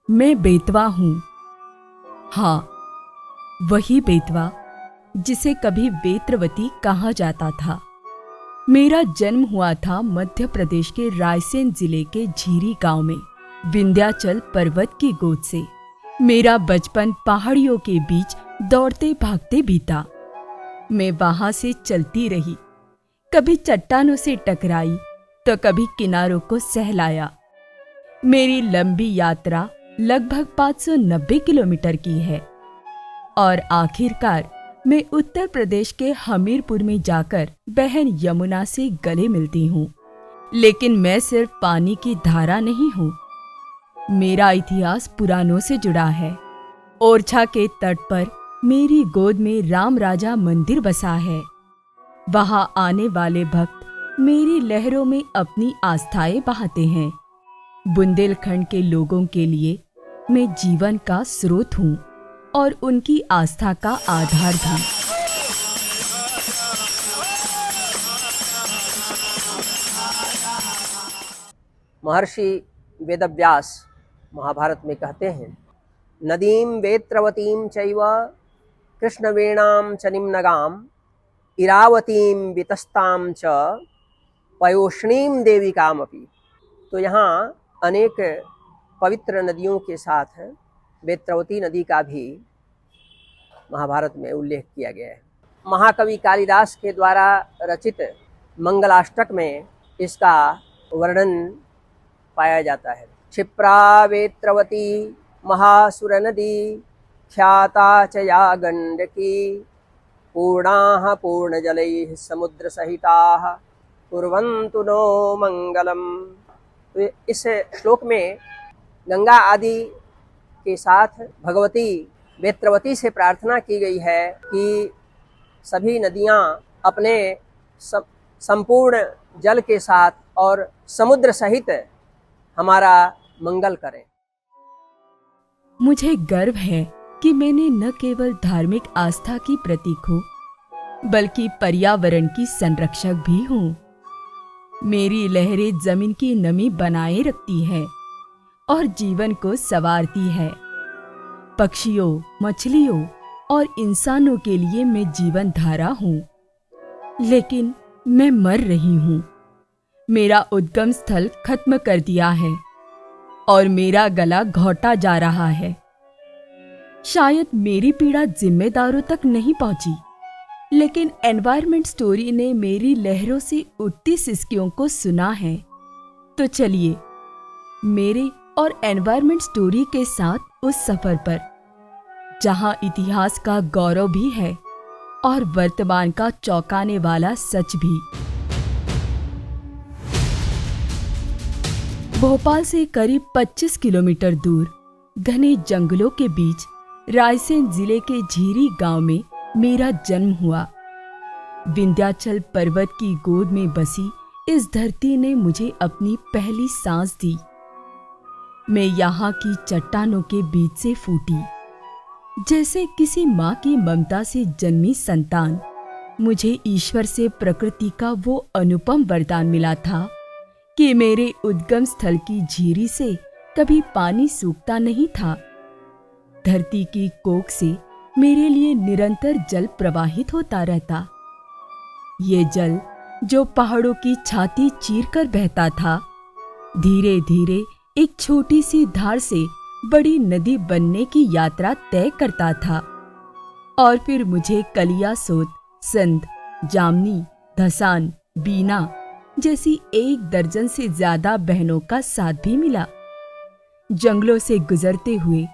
मैं बेतवा हूँ। हाँ, वही बेतवा जिसे कभी बेत्रवती कहा जाता था। मेरा जन्म हुआ था मध्य प्रदेश के रायसेन जिले के झीरी गांव में, विंध्याचल पर्वत की गोद से। मेरा बचपन पहाड़ियों के बीच दौड़ते भागते बीता। मैं वहां से चलती रही, कभी चट्टानों से टकराई तो कभी किनारों को सहलाया। मेरी लंबी यात्रा लगभग 590 किलोमीटर की है और आखिरकार मैं उत्तर प्रदेश के हमीरपुर में जाकर बहन यमुना से गले मिलती हूँ। लेकिन मैं सिर्फ पानी की धारा नहीं हूँ। मेरा इतिहास पुरानों से जुड़ा है। ओरछा के तट पर मेरी गोद में राम राजा मंदिर बसा है। वहां आने वाले भक्त मेरी लहरों में अपनी आस्थाएं बहाते हैं। बुंदेलखंड के लोगों के लिए मैं जीवन का स्रोत हूँ और उनकी आस्था का आधार भी। महर्षि वेदव्यास महाभारत में कहते हैं, नदीम वेत्रवतीम चैव कृष्णवेणाम च निम्नगाम इरावतीम वितस्ताम च पयोष्णीम देविकामपि। तो यहाँ अनेक पवित्र नदियों के साथ वेत्रवती नदी का भी महाभारत में उल्लेख किया गया है। महाकवि कालिदास के द्वारा रचित मंगलाष्टक में इसका वर्णन पाया जाता है। क्षिप्रा वेत्रवती महासुर नदी ख्याता च या गंडकी पूर्णाः पूर्णजलैः समुद्र सहिताः कुर्वन्तु नो मंगलम। तो इस श्लोक में गंगा आदि के साथ भगवती वेत्रवती से प्रार्थना की गई है कि सभी नदियां अपने संपूर्ण जल के साथ और समुद्र सहित हमारा मंगल करें। मुझे गर्व है कि मैंने न केवल धार्मिक आस्था की प्रतीक हूँ, बल्कि पर्यावरण की संरक्षक भी हूँ। मेरी लहरें जमीन की नमी बनाए रखती है और जीवन को संवारती है। पक्षियों, मछलियों और इंसानों के लिए मैं जीवन धारा हूँ। लेकिन मैं मर रही हूँ। मेरा उद्गम स्थल खत्म कर दिया है और मेरा गला घोटा जा रहा है। शायद मेरी पीड़ा जिम्मेदारों तक नहीं पहुंची, लेकिन एनवायरमेंट स्टोरी ने मेरी लहरों से उठती सिसकियों को सुना है। तो चलिए मेरे और एनवायरमेंट स्टोरी के साथ उस सफर पर, जहां इतिहास का गौरव भी है और वर्तमान का चौंकाने वाला सच भी। भोपाल से करीब 25 किलोमीटर दूर घने जंगलों के बीच रायसेन जिले के झीरी गांव में मेरा जन्म हुआ। विंध्याचल पर्वत की गोद में बसी इस धरती ने मुझे अपनी पहली सांस दी। मैं यहाँ की चट्टानों के बीच से फूटी, जैसे किसी माँ की ममता से जन्मी संतान। मुझे ईश्वर से प्रकृति का वो अनुपम वरदान मिला था कि मेरे उद्गम स्थल की झीरी से कभी पानी सूखता नहीं था। धरती की कोख से मेरे लिए निरंतर जल प्रवाहित होता रहता। ये जल जो पहाड़ों की छाती चीरकर बहता था, धीरे धीरे एक छोटी सी धार से बड़ी नदी बनने की यात्रा तय करता था। और फिर मुझे कलियासोत, संध, जामनी, धसान, बीना जैसी 1 दर्जन से ज्यादा बहनों का साथ भी मिला। जंगलों से गुजरते हुए,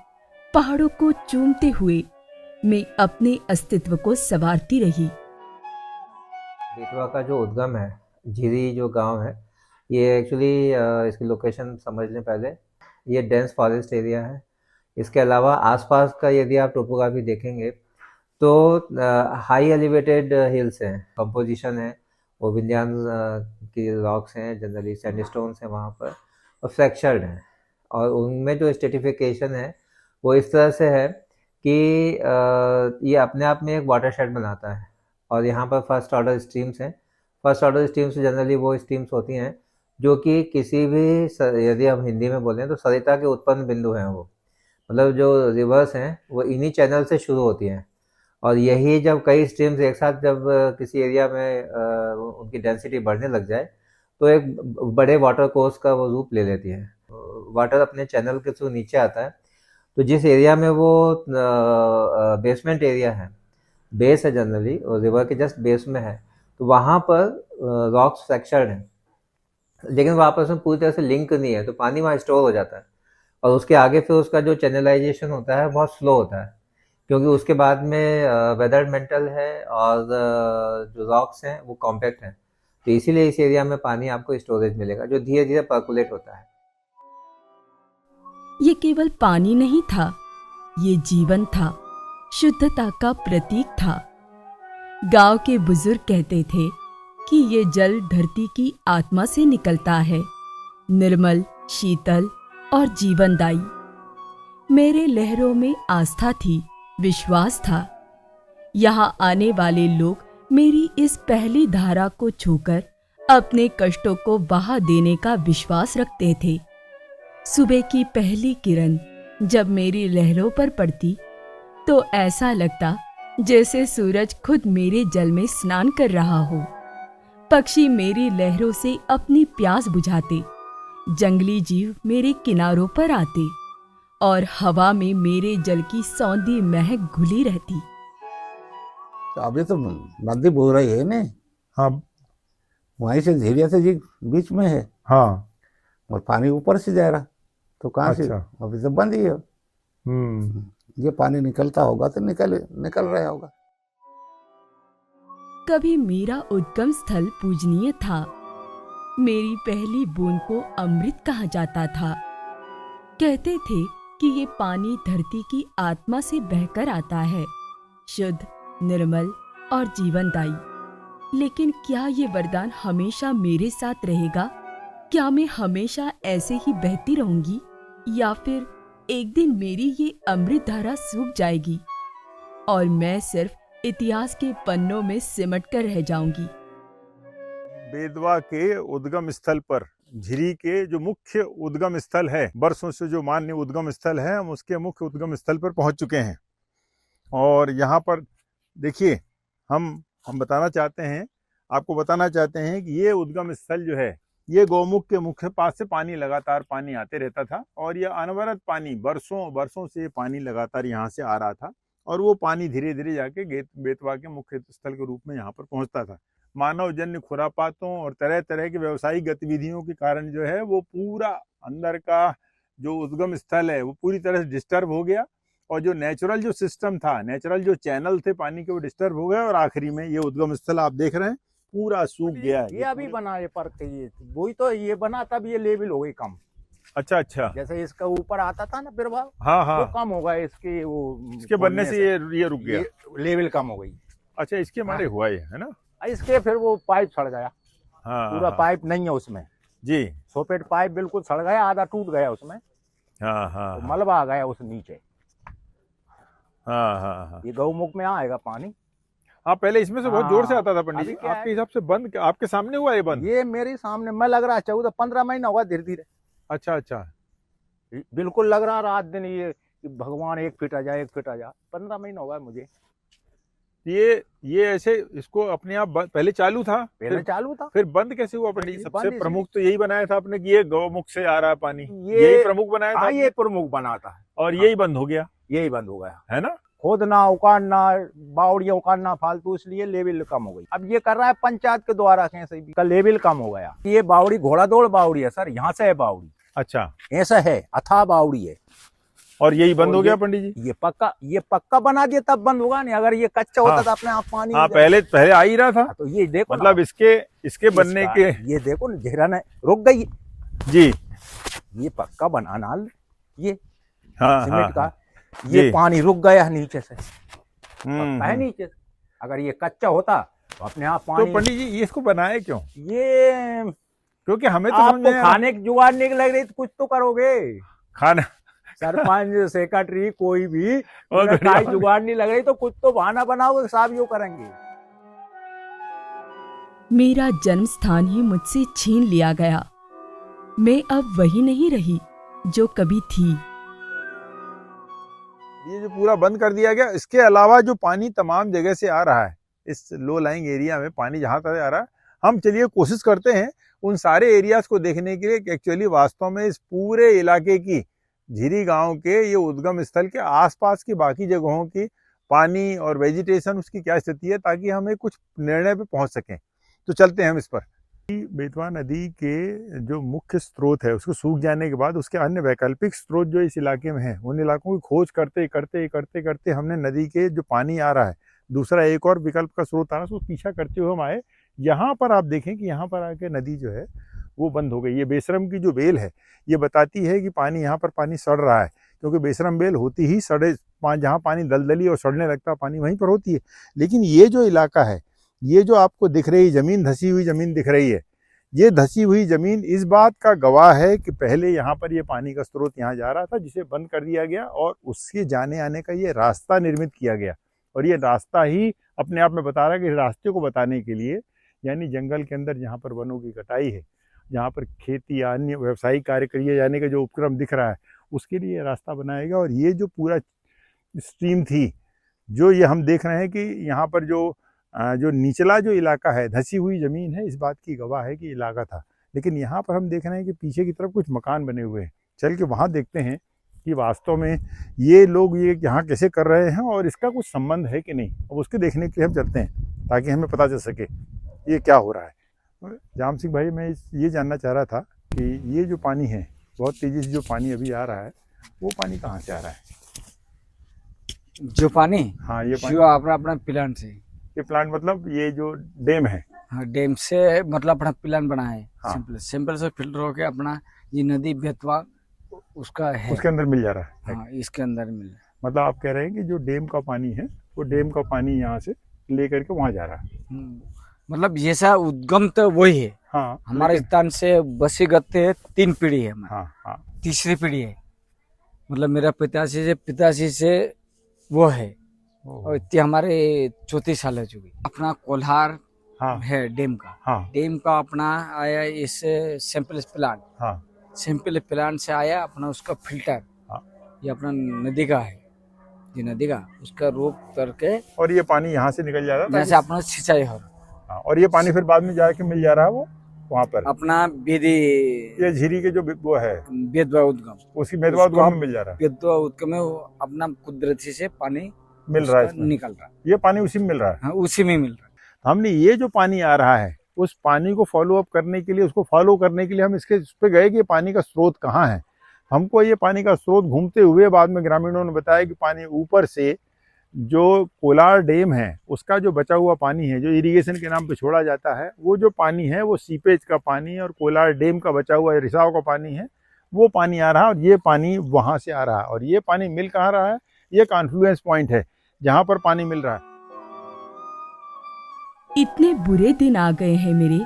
पहाड़ों को चूमते हुए मैं अपने अस्तित्व को संवारती रही। बेतवा का जो उद्गम है, झीरी जो गांव है, ये एक्चुअली इसकी लोकेशन समझ लें पहले। ये डेंस फॉरेस्ट एरिया है। इसके अलावा आसपास का यदि आप टोपोग्राफी देखेंगे तो हाई एलिवेटेड हिल्स हैं, कंपोजिशन है, वो विंध्यान की रॉक्स हैं, जनरली सैंडस्टोन्स हैं वहाँ पर, और फ्रैक्चर्ड हैं। और उनमें जो स्ट्रेटिफिकेशन है वो इस तरह से है कि ये अपने आप में एक वाटरशेड बनाता है। और यहाँ पर फर्स्ट ऑर्डर स्ट्रीम्स हैं। फर्स्ट ऑर्डर स्ट्रीम्स जनरली वो स्ट्रीम्स होती हैं जो कि किसी भी, यदि हम हिंदी में बोलें तो सरिता के उत्पन्न बिंदु हैं वो, मतलब जो रिवर्स हैं वो इन्हीं चैनल से शुरू होती हैं, और यही जब कई स्ट्रीम्स एक साथ जब किसी एरिया में उनकी डेंसिटी बढ़ने लग जाए तो एक बड़े वाटर कोर्स का वो रूप ले लेती है। वाटर अपने चैनल के थ्रू नीचे आता है, तो जिस एरिया में वो बेसमेंट एरिया है, बेस है जनरली, और रिवर के जस्ट बेस में है, तो वहाँ पर रॉक्स फ्रैक्चर्ड हैं, लेकिन वो आपस में पूरी तरह से लिंक नहीं है, तो पानी वहाँ स्टोर हो जाता है, और उसके आगे फिर उसका जो चैनलाइजेशन होता है बहुत स्लो होता है, क्योंकि उसके बाद में वेदर मेंटल है और जो रॉक्स हैं वो कॉम्पैक्ट हैं, तो इसीलिए इस एरिया में पानी आपको स्टोरेज मिलेगा जो धीरे धीरे पर्कुलेट होता है। ये केवल पानी नहीं था, ये जीवन था, शुद्धता का प्रतीक था। गांव के बुजुर्ग कहते थे कि ये जल धरती की आत्मा से निकलता है, निर्मल, शीतल और जीवनदायी। मेरे लहरों में आस्था थी, विश्वास था। यहाँ आने वाले लोग मेरी इस पहली धारा को छूकर अपने कष्टों को बहा देने का विश्वास रखते थे। सुबह की पहली किरण जब मेरी लहरों पर पड़ती तो ऐसा लगता जैसे सूरज खुद मेरे जल में स्नान कर रहा हो। पक्षी मेरी लहरों से अपनी प्यास बुझाते, जंगली जीव मेरे किनारों पर आते और हवा में मेरे जल की सौंधी महक घुली रहती। तो अभी तो नदी बह रही है ना। हाँ वहीं से झीरिया से जी बीच में है, हाँ। और पानी ऊपर से जा रहा, तो कहाँ से? अच्छा। अभी तो बंद ही है। ये पानी निकलता होगा तो निकल रहा होगा। कभी मेरा उद्गम स्थल पूजनीय था। मेरी पहली बूंद को अमृत कहा जाता था। कहते थे कि ये पानी धरती की आत्मा से बहकर आता है, शुद्ध, निर्मल और जीवनदायी। लेकिन क्या ये वरदान हमेशा मेरे साथ रहेगा? क्या मैं हमेशा ऐसे ही बहती रहूंगी, या फिर एक दिन मेरी ये अमृत धारा सूख जाएगी और मैं सिर्फ इतिहास के पन्नों में सिमट कर रह जाऊंगी? बेतवा के उद्गम स्थल पर, झिरी के जो मुख्य उद्गम स्थल है, बरसों से जो मान्य उद्गम स्थल है, हम उसके मुख्य उद्गम स्थल पर पहुंच चुके हैं। और यहाँ पर देखिए, हम बताना चाहते हैं, आपको बताना चाहते हैं कि ये उद्गम स्थल जो है, ये गौमुख के मुख्य पास से पानी लगातार पानी आते रहता था, और ये अनवरत पानी बरसों से पानी लगातार यहाँ से आ रहा था, और वो पानी धीरे धीरे जाके बेतवा के मुख्य स्थल के रूप में यहाँ पर पहुंचता था। मानवजन्य खुरापातों और तरह तरह की व्यवसायिक गतिविधियों के कारण जो है वो पूरा अंदर का जो उद्गम स्थल है वो पूरी तरह से डिस्टर्ब हो गया, और जो नेचुरल जो सिस्टम था, नेचुरल जो चैनल थे पानी के, वो डिस्टर्ब हो गए, और आखिरी में ये उद्गम स्थल आप देख रहे हैं पूरा सूख गया है। ये अभी बना ये पर ये वही तो ये बना, तब ये लेवल हो गई कम। अच्छा अच्छा। जैसे इसका ऊपर आता था ना प्रभाव, हाँ हाँ, वो कम हो गया इसके, वो इसके बनने से ये रुक गया, लेवल कम हो गई। अच्छा, इसके मारे हुआ है ना? इसके फिर वो पाइप सड़ गया। हाँ, पूरा पाइप नहीं है उसमें जी, सोपेट पाइप बिल्कुल सड़ गया, आधा टूट गया उसमें। हाँ हाँ, तो मलबा आ गया उस नीचे। हाँ हाँ हाँ। ये गौमुख में आएगा पानी। हाँ, पहले इसमें से बहुत जोर से हाँ, आता था पंडित जी। अभी क्या आपके है? हिसाब से बंद आपके सामने हुआ ये बंद? ये मेरे सामने, मैं लग रहा 14-15 महीना होगा धीरे धीरे। अच्छा अच्छा। बिल्कुल लग रहा रात दिन ये कि भगवान 1 फीट आ जाए 1 फीट आ जाए। 15 महीना होगा मुझे। ये ऐसे इसको अपने आप पहले चालू था, पहले चालू था, फिर बंद कैसे हुआ पंडित जी? ये सबसे बंद प्रमुख तो यही बनाया था आपने कि ये गौमुख से आ रहा है पानी, ये यही प्रमुख बनाया था। हाँ, ये प्रमुख बनाता है, और यही बंद हो गया, यही बंद हो गया है ना? खोदना, उकाड़ना, बावड़ियाँ उकाड़ना फालतू, इसलिए लेवल कम हो गई। अब ये कर रहा है पंचायत के द्वारा, कैसे भी का लेवल कम हो गया। ये बावड़ी घोड़ा दौड़ बावड़ी है सर, यहाँ से है बावड़ी। अच्छा, ऐसा है, अथाह बावड़ी है। और यही बंद हो गया पंडित जी? ये पक्का बना दिया तब बंद होगा, नहीं अगर ये कच्चा होता तो अपने आप पानी। हाँ, पहले आ ही रहा था। तो ये देखो मतलब इसके बनने के, ये देखो ना, घेरा रुक गई जी। ये पक्का बनाना, ये हाँ सीमेंट हाँ, का, ये पानी रुक गया नीचे से, हम्म, है नीचे से। अगर ये कच्चा होता तो अपने आप पानी। तो पंडित जी इसको बनाए क्यों? ये क्योंकि हमें तो आपको खाने की जुगाड़ने की लग रही तो कुछ तो करोगे। खाना सरपंच, सेक्रेटरी, कोई भी खाई जुगाड़ नहीं लग रही तो कुछ तो बहाना बनाओगे, साहब यो करेंगे। मेरा जन्म स्थान ही मुझसे छीन लिया गया। मैं अब वही नहीं रही जो कभी थी। ये जो पूरा बंद कर दिया गया, इसके अलावा जो पानी तमाम जगह से आ रहा है इस लो लाइंग एरिया में, पानी जहाँ तक आ रहा है, हम चलिए कोशिश करते हैं उन सारे एरियाज को देखने के लिए कि एक्चुअली वास्तव में इस पूरे इलाके की, झिरी गांव के ये उद्गम स्थल के आसपास की बाकी जगहों की पानी और वेजिटेशन उसकी क्या स्थिति है, ताकि हमें कुछ निर्णय पे पहुंच सकें। तो चलते हैं हम इस पर। बेतवा नदी के जो मुख्य स्रोत है उसको सूख जाने के बाद उसके अन्य वैकल्पिक स्रोत जो इस इलाके में हैं, उन इलाकों की खोज करते करते करते करते हमने नदी के जो पानी आ रहा है, दूसरा एक और विकल्प का स्रोत आ रहा है, उसको पीछा करते हुए हम आए। यहाँ पर आप देखें कि यहाँ पर आके नदी जो है वो बंद हो गई। ये बेशरम की जो बेल है ये बताती है कि पानी यहाँ पर पानी सड़ रहा है, क्योंकि बेशरम बेल होती ही सड़े, जहाँ पानी दलदली और सड़ने लगता है पानी वहीं पर होती है। लेकिन ये जो इलाका है, ये जो आपको दिख रही जमीन, धसी हुई जमीन दिख रही है, ये धसी हुई जमीन इस बात का गवाह है कि पहले यहाँ पर ये पानी का स्रोत यहाँ जा रहा था, जिसे बंद कर दिया गया और उसके जाने आने का ये रास्ता निर्मित किया गया। और ये रास्ता ही अपने आप में बता रहा है कि इस रास्ते को बताने के लिए, यानी जंगल के अंदर जहाँ पर वनों की कटाई है, जहाँ पर खेती या अन्य व्यावसायिक कार्य किए जाने का जो उपक्रम दिख रहा है, उसके लिए रास्ता बनाएगा। और ये जो पूरा स्ट्रीम थी, जो ये हम देख रहे हैं कि यहाँ पर जो निचला जो इलाका है, धसी हुई ज़मीन है, इस बात की गवाह है कि इलाका था। लेकिन यहाँ पर हम देख रहे हैं कि पीछे की तरफ कुछ मकान बने हुए हैं। चल के वहाँ देखते हैं कि वास्तव में ये लोग ये यहाँ कैसे कर रहे हैं और इसका कुछ संबंध है कि नहीं। अब उसके देखने के लिए हम चलते हैं ताकि हमें पता चल सके ये क्या हो रहा है। जाम सिंह भाई, मैं ये जानना चाह रहा था कि ये जो पानी है, बहुत तेज़ी से जो पानी अभी आ रहा है, वो पानी कहाँ से आ रहा है? जो पानी, हाँ, ये पानी जो अपना प्लांट से, ये प्लांट मतलब ये जो डैम है, हाँ डैम से मतलब अपना प्लांट बना है। हाँ। सिंपल से फिल्टर होके अपना ये नदी बेतवा उसका है, उसके अंदर मिल जा रहा है। हाँ इसके अंदर मिल रहा है। मतलब आप कह रहे हैं कि जो डैम का पानी है, वो डैम का पानी यहाँ से लेकर के वहाँ जा रहा है। मतलब ये सा उद्गम तो वही है। हाँ, हमारे स्थान से बसी गते 3 पीढ़ी है हमारी। हाँ हाँ, तीसरी पीढ़ी है। मतलब मेरा पिताजी से वो है, और इतने हमारे 34 साल हो चुकी। अपना कोल्हार हाँ है डैम का, हाँ डैम का अपना आया इस सैंपल प्लांट, हाँ, सैंपल प्लांट से आया अपना उसका फिल्टर, हाँ। ये अपना नदी का है, ये नदी का उसका रोक करके और ये पानी यहाँ से निकल जा रहा है जैसे अपना सिंचाई हो रहा। हाँ, और ये पानी फिर बाद में जाके मिल जा रहा है वो वहाँ पर अपना बेदी, ये झीरी के जो वो है बेतवा उद्गम, उसकी बेतवा उद्गम में मिल जा रहा है। बेतवा उद्गम में वो अपना कुदरती से पानी मिल रहा है इसमें। निकल रहा है, ये पानी उसी में मिल रहा है। हाँ उसी में मिल रहा है। हमने ये जो पानी आ रहा है, उस पानी को फॉलो अप करने के लिए, उसको फॉलो करने के लिए हम इसके उस पे गए कि ये पानी का स्रोत कहाँ है। हमको ये पानी का स्रोत घूमते हुए बाद में ग्रामीणों ने बताया कि पानी ऊपर से जो कोलार डैम है, उसका जो बचा हुआ पानी है, जो इरिगेशन के नाम पे छोड़ा जाता है, वो जो पानी है वो सीपेज का पानी और कोलार डैम का बचा हुआ रिसाव का पानी है, वो पानी आ रहा है। और ये पानी वहाँ से आ रहा है। और ये पानी मिल कहाँ रहा है? ये कॉन्फ्लुएंस पॉइंट है जहाँ पर पानी मिल रहा है। इतने बुरे दिन आ गए हैं मेरे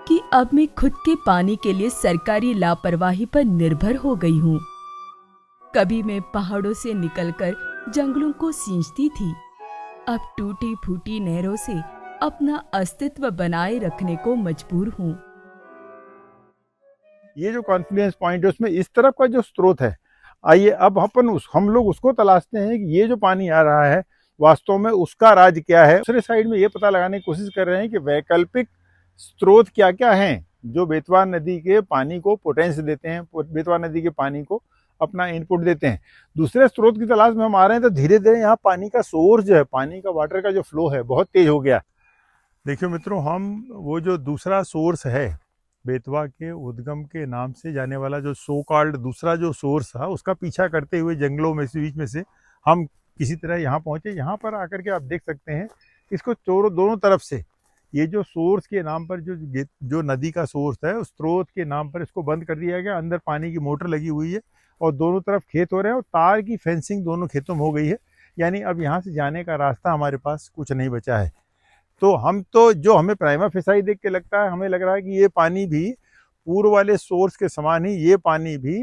कि अब मैं खुद के पानी के लिए सरकारी लापरवाही पर निर्भर हो गई हूँ। कभी मैं पहाड़ों से निकलकर जंगलों को सींचती थी, अब टूटी फूटी नहरों से अपना अस्तित्व बनाए रखने को मजबूर हूँ। ये जो कॉन्फ्लुएंस पॉइंट है उसमें इस तरफ का जो स्रोत है, आइए अब हम लोग उसको तलाशते हैं कि ये जो पानी आ रहा है वास्तव में उसका राज क्या है। दूसरे साइड में ये पता लगाने की कोशिश कर रहे हैं कि वैकल्पिक स्रोत क्या क्या हैं जो बेतवा नदी के पानी को पोटेंस देते हैं, बेतवा नदी के पानी को अपना इनपुट देते हैं। दूसरे स्रोत की तलाश में हम आ रहे हैं तो धीरे धीरे यहाँ पानी का सोर्स जो है, पानी का वाटर का जो फ्लो है बहुत तेज हो गया। देखियो मित्रों, हम वो जो दूसरा सोर्स है बेतवा के उद्गम के नाम से जाने वाला जो सो कॉल्ड दूसरा जो सोर्स था, उसका पीछा करते हुए जंगलों में से बीच में से हम किसी तरह यहाँ पहुँचे। यहाँ पर आकर के आप देख सकते हैं इसको दोनों तरफ से ये जो सोर्स के नाम पर जो नदी का सोर्स है, उस स्रोत के नाम पर इसको बंद कर दिया गया। अंदर पानी की मोटर लगी हुई है और दोनों तरफ खेत हो रहे हैं और तार की फेंसिंग दोनों खेतों में हो गई है। यानी अब यहाँ से जाने का रास्ता हमारे पास कुछ नहीं बचा है। तो हम तो जो हमें प्राइमा फेसाई देख के लगता है, हमें लग रहा है कि ये पानी भी पूर्व वाले सोर्स के समान ही ये पानी भी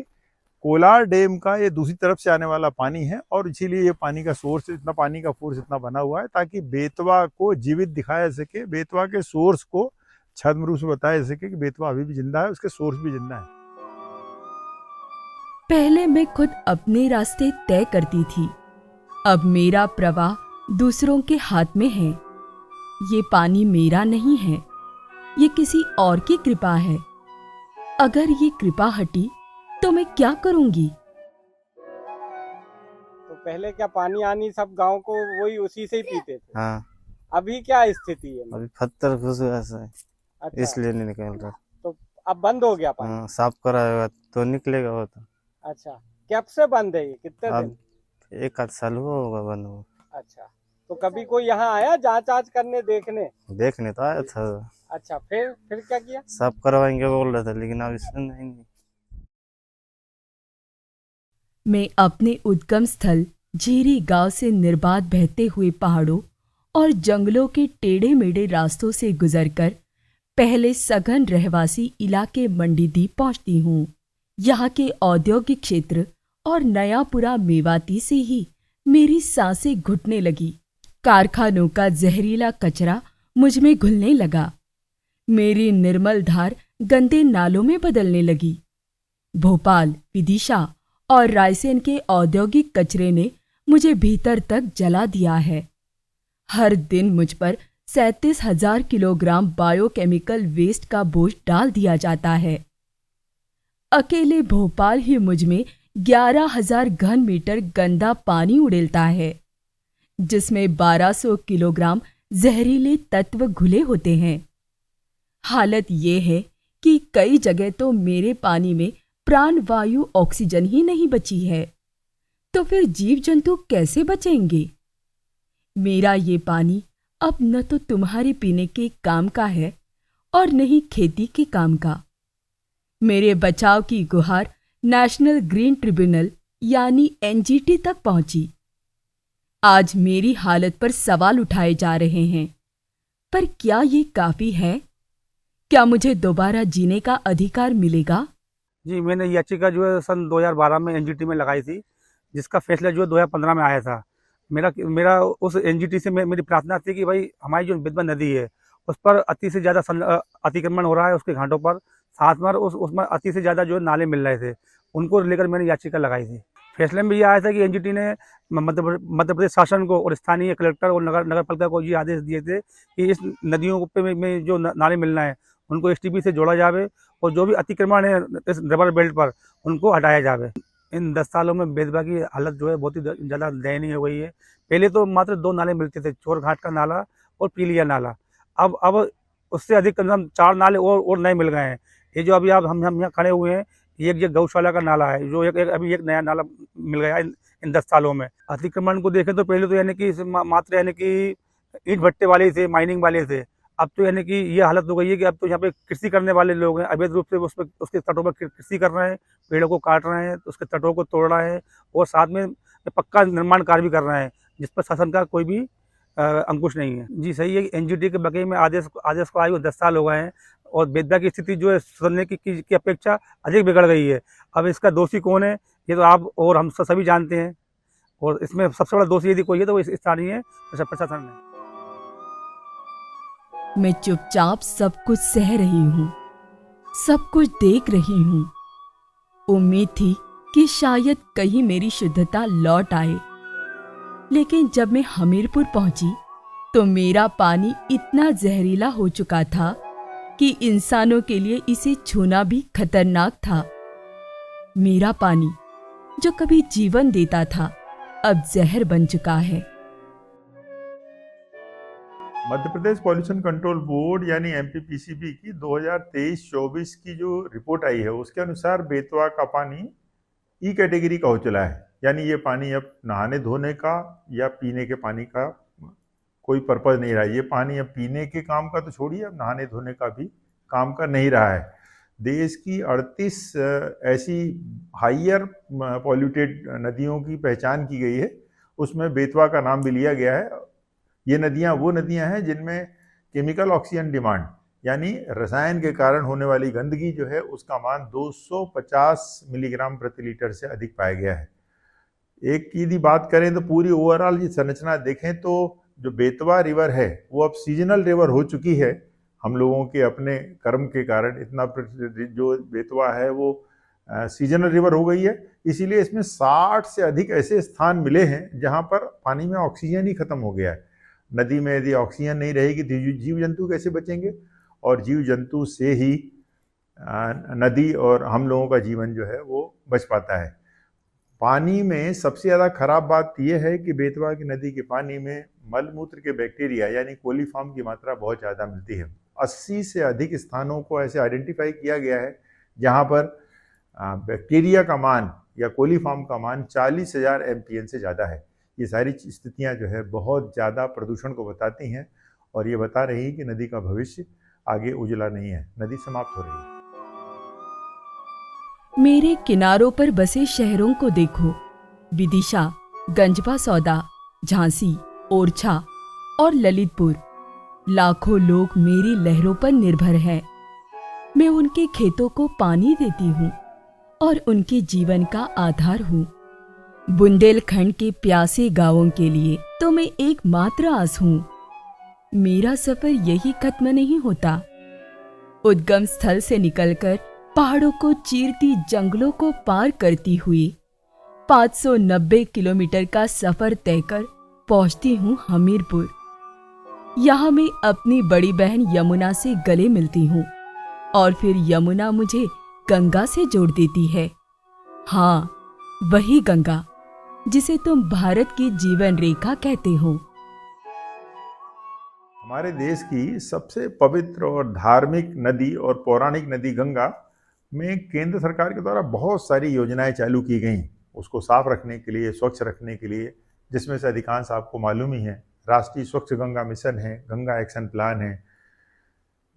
कोलार डैम का ये दूसरी तरफ से आने वाला पानी है। और इसीलिए ये पानी का सोर्स इतना, पानी का फोर्स इतना बना हुआ है ताकि बेतवा को जीवित दिखाया जा सके, बेतवा के सोर्स को छद्म रूप से बताया जा सके कि बेतवा अभी भी जिंदा है, उसके सोर्स भी जिंदा है। पहले मैं खुद अपने रास्ते तय करती थी, अब मेरा प्रवाह दूसरों के हाथ में है। ये पानी मेरा नहीं है, ये किसी और की कृपा है। अगर ये कृपा हटी तो मैं क्या करूंगी? तो पहले क्या पानी आनी सब गांव को वही उसी से ही पीते थे? हाँ, अभी क्या स्थिति है? अभी पत्थर घुस गया सर, अच्छा, इसलिए नहीं निकल रहा। तो अब बंद हो गया पानी? हाँ, साफ कराएगा तो निकलेगा वो तो। अच्छा, कब से बंद है ये, कितने अब दिन? 1 आध साल हुआ होगा बंद हुआ। अच्छा, तो कभी कोई यहाँ आया जांच आंच करने देखने? देखने तो आया था, अच्छा, फिर क्या किया? साफ करवाएंगे बोल रहे थे, लेकिन अब इसमें नहीं। मैं अपने उद्गम स्थल झीरी गांव से निर्बाध बहते हुए पहाड़ों और जंगलों के टेढ़े मेढ़े रास्तों से गुजरकर पहले सघन रहवासी इलाके मंडीदीप पहुंचती हूँ। यहाँ के औद्योगिक क्षेत्र और नयापुरा मेवाती से ही मेरी सांसें घुटने लगी। कारखानों का जहरीला कचरा मुझ में घुलने लगा। मेरी निर्मल धार गंदे नालों में बदलने लगी। भोपाल, विदिशा और रायसेन के औद्योगिक कचरे ने मुझे भीतर तक जला दिया है। हर दिन मुझ पर 37,000 किलोग्राम बायोकेमिकल वेस्ट का बोझ डाल दिया जाता है। अकेले भोपाल ही मुझ में 11,000 घन मीटर गंदा पानी उड़ेलता है, जिसमें 1200 किलोग्राम जहरीले तत्व घुले होते हैं। हालत ये है कि कई जगह तो मेरे पानी में प्राणवायु ऑक्सीजन ही नहीं बची है, तो फिर जीव जंतु कैसे बचेंगे? मेरा ये पानी अब न तो तुम्हारे पीने के काम का है और न ही खेती के काम का। मेरे बचाव की गुहार नेशनल ग्रीन ट्रिब्यूनल यानी एनजीटी तक पहुंची। आज मेरी हालत पर सवाल उठाए जा रहे हैं, पर क्या ये काफी है? क्या मुझे दोबारा जीने का अधिकार मिलेगा? जी, मैंने याचिका जो है सन 2012 में एनजीटी में लगाई थी, जिसका फैसला जो है 2015 में आया था। मेरा उस एनजीटी से मेरी प्रार्थना थी कि भाई हमारी जो बेतवा नदी है उस पर अति से ज़्यादा अतिक्रमण हो रहा है उसके घाटों पर, साथ में उसमें अति से ज़्यादा जो है नाले मिल रहे थे, उनको लेकर मैंने याचिका लगाई थी। फैसले में ये आया था कि एनजीटी ने मध्य प्रदेश शासन को और स्थानीय कलेक्टर और नगर पालिका को ये आदेश दिए थे कि इस नदियों में जो नाले मिलना है उनको एसटीपी से जोड़ा जावे और जो भी अतिक्रमण है इस रबर बेल्ट पर उनको हटाया जावे। इन 10 सालों में बेतवा की हालत जो है बहुत ही ज़्यादा दयनीय हो गई है। पहले तो मात्र 2 नाले मिलते थे, चोर घाट का नाला और पीलिया नाला। अब उससे अधिक कम से कम 4 नाले और नए मिल गए हैं। ये जो अभी आप हम यहाँ खड़े हुए हैं, ये गौशाला का नाला है, जो अभी एक नया नाला मिल गया इन 10 सालों में। अतिक्रमण को देखें तो पहले तो यानी कि मात्र यानी कि ईंट भट्टे वाले थे, माइनिंग वाले थे। अब तो यानी कि ये हालत हो गई है कि अब तो यहाँ पे कृषि करने वाले लोग हैं, अवैध रूप से उसके तटों पर कृषि कर रहे हैं, पेड़ों को काट रहे हैं, उसके तटों को तोड़ रहे हैं और साथ में पक्का निर्माण कार्य भी कर रहे हैं, जिस पर शासन का कोई भी अंकुश नहीं है। जी सही है, एनजीटी के बगैर में आदेश को आए हुए 10 साल हो गए हैं और बेतवा की स्थिति जो है सुधरने की अपेक्षा अधिक बिगड़ गई है। अब इसका दोषी कौन है ये तो आप और हम सभी जानते हैं, और इसमें सबसे बड़ा दोषी यदि कोई है तो वो स्थानीय प्रशासन है। मैं चुपचाप सब कुछ सह रही हूँ, सब कुछ देख रही हूँ। उम्मीद थी कि शायद कहीं मेरी शुद्धता लौट आए, लेकिन जब मैं हमीरपुर पहुंची तो मेरा पानी इतना जहरीला हो चुका था कि इंसानों के लिए इसे छूना भी खतरनाक था। मेरा पानी जो कभी जीवन देता था अब जहर बन चुका है। Madhya Pradesh pollution control board यानी एमपीपीसीबी की 2023-24 की जो रिपोर्ट आई है उसके अनुसार बेतवा का पानी ई कैटेगरी का हो चला है, यानी ये पानी अब नहाने धोने का या पीने के पानी का कोई पर्पज नहीं रहा। ये पानी अब पीने के काम का तो छोड़िए, अब नहाने धोने का भी काम का नहीं रहा है। देश की 38 ऐसी हाइयर पॉल्यूटेड नदियों की पहचान की गई है, उसमें बेतवा का नाम भी लिया गया है। ये नदियाँ वो नदियाँ हैं जिनमें केमिकल ऑक्सीजन डिमांड यानी रसायन के कारण होने वाली गंदगी जो है उसका मान 250 मिलीग्राम प्रति लीटर से अधिक पाया गया है। एक की यदि बात करें तो पूरी ओवरऑल ये संरचना देखें तो जो बेतवा रिवर है वो अब सीजनल रिवर हो चुकी है। हम लोगों के अपने कर्म के कारण इतना जो बेतवा है वो सीजनल रिवर हो गई है, इसीलिए इसमें 60 से अधिक ऐसे स्थान मिले हैं जहां पर पानी में ऑक्सीजन ही खत्म हो गया है। नदी में यदि ऑक्सीजन नहीं रहेगी तो जीव जंतु कैसे बचेंगे, और जीव जंतु से ही नदी और हम लोगों का जीवन जो है वो बच पाता है। पानी में सबसे ज़्यादा खराब बात यह है कि बेतवा की नदी के पानी में मलमूत्र के बैक्टीरिया यानी कोलीफॉर्म की मात्रा बहुत ज़्यादा मिलती है। 80 से अधिक स्थानों को ऐसे आइडेंटिफाई किया गया है जहां पर बैक्टीरिया का मान या कोलीफॉर्म का मान 40,000 MPN से ज़्यादा है। ये सारी स्थितियां जो है बहुत ज़्यादा प्रदूषण को बताती हैं और ये बता रही है कि नदी का भविष्य आगे उजला नहीं है, नदी समाप्त हो रही है। मेरे किनारों पर बसे शहरों को देखो, विदिशा, गंजबा सौदा, झांसी, ओरछा और ललितपुर। लाखों लोग मेरी लहरों पर निर्भर हैं। मैं उनके खेतों को पानी देती हूँ और उनके जीवन का आधार हूँ। बुंदेलखंड के प्यासे गांवों के लिए तो मैं एकमात्र आस हूँ। मेरा सफर यही खत्म नहीं होता। उद्गम स्थल से निकलकर पहाड़ों को चीरती जंगलों को पार करती हुई 590 किलोमीटर का सफर तय कर पहुंचती हूँ हमीरपुर। यहाँ मैं अपनी बड़ी बहन यमुना से गले मिलती हूँ और फिर यमुना मुझे गंगा से जोड़ देती है। हाँ, वही गंगा जिसे तुम भारत की जीवन रेखा कहते हो। हमारे देश की सबसे पवित्र और धार्मिक नदी और पौराणिक नदी गंगा में केंद्र सरकार के द्वारा बहुत सारी योजनाएं चालू की गई उसको साफ रखने के लिए, स्वच्छ रखने के लिए, जिसमें से अधिकांश आपको मालूम ही है। राष्ट्रीय स्वच्छ गंगा मिशन है, गंगा एक्शन प्लान है,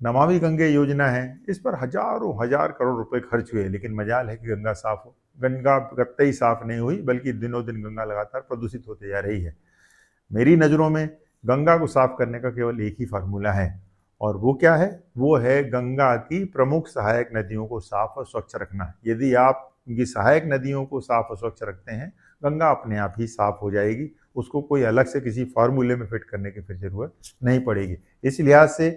नमामि गंगे योजना है। इस पर हजारों हजार करोड़ रुपए खर्च हुए, लेकिन मजाल है कि गंगा साफ हो। गंगा कतई साफ नहीं हुई, बल्कि दिनों दिन गंगा लगातार प्रदूषित होते जा रही है। मेरी नज़रों में गंगा को साफ करने का केवल एक ही फार्मूला है, और वो क्या है? वो है गंगा की प्रमुख सहायक नदियों को साफ और स्वच्छ रखना। यदि आप उनकी सहायक नदियों को साफ और स्वच्छ रखते हैं, गंगा अपने आप ही साफ हो जाएगी। उसको कोई अलग से किसी फार्मूले में फिट करने की फिर जरूरत नहीं पड़ेगी। इस लिहाज से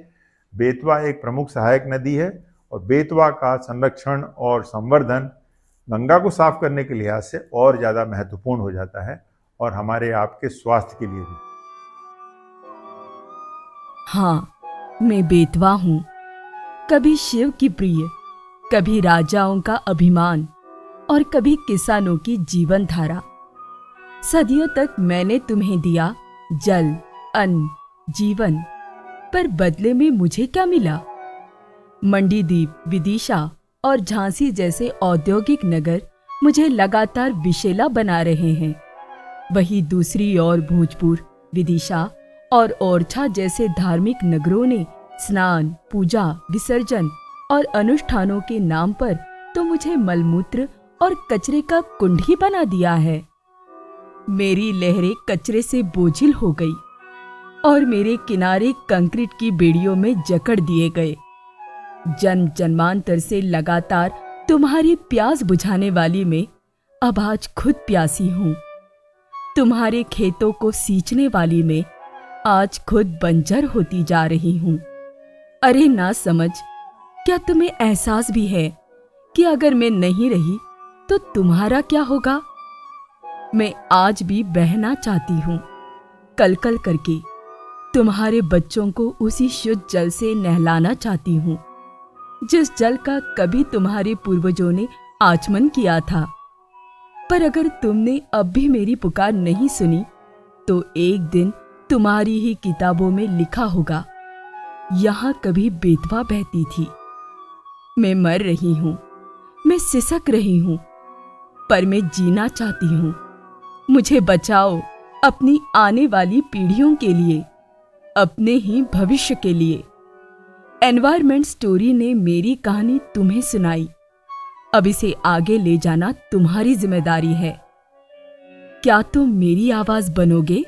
बेतवा एक प्रमुख सहायक नदी है, और बेतवा का संरक्षण और संवर्धन गंगा को साफ करने के लिहाज से और ज़्यादा महत्वपूर्ण हो जाता है, और हमारे आपके स्वास्थ्य के लिए भी। हाँ, मैं बेतवा हूँ, कभी शिव की प्रिय, कभी राजाओं का अभिमान और कभी किसानों की जीवन धारा। सदियों तक मैंने तुम्हें दिया जल, अन्न, जीवन, पर बदले में मुझे क्या मिला? मंडीदीप, विदिशा और झांसी जैसे औद्योगिक नगर मुझे लगातार विषैला बना रहे हैं। वहीं दूसरी ओर भोजपुर, विदिशा और ओरछा जैसे धार्मिक नगरों ने स्नान, पूजा, विसर्जन और अनुष्ठानों के नाम पर तो मुझे मलमूत्र और कचरे का कुंड ही बना दिया है। मेरी लहरें कचरे से बोझिल हो गई और मेरे किनारे कंक्रीट की बेड़ियों में जकड़ दिए गए। जन्म जन्मांतर से लगातार तुम्हारी प्यास बुझाने वाली मैं अब आज खुद प्यासी हूँ। तुम्हारे खेतों को सींचने वाली मैं आज खुद बंजर होती जा रही हूँ। अरे ना समझ, क्या तुम्हें एहसास भी है कि अगर मैं नहीं रही तो तुम्हारा क्या होगा? मैं आज भी बहना चाहती हूँ, कल कल करके तुम्हारे बच्चों को उसी शुद्ध जल से नहलाना चाहती हूँ, जिस जल का कभी तुम्हारे पूर्वजों ने आचमन किया था। पर अगर तुमने अब भी मेरी पुकार नहीं सुनी तो एक दिन तुम्हारी ही किताबों में लिखा होगा, यहाँ कभी बेतवा बहती थी। मैं मर रही हूँ, मैं सिसक रही हूँ, पर मैं जीना चाहती हूँ। मुझे बचाओ, अपनी आने वाली पीढ़ियों के लिए, अपने ही भविष्य के लिए। एनवायरमेंट स्टोरी ने मेरी कहानी तुम्हें सुनाई, अब इसे आगे ले जाना तुम्हारी जिम्मेदारी है। क्या तुम मेरी आवाज बनोगे?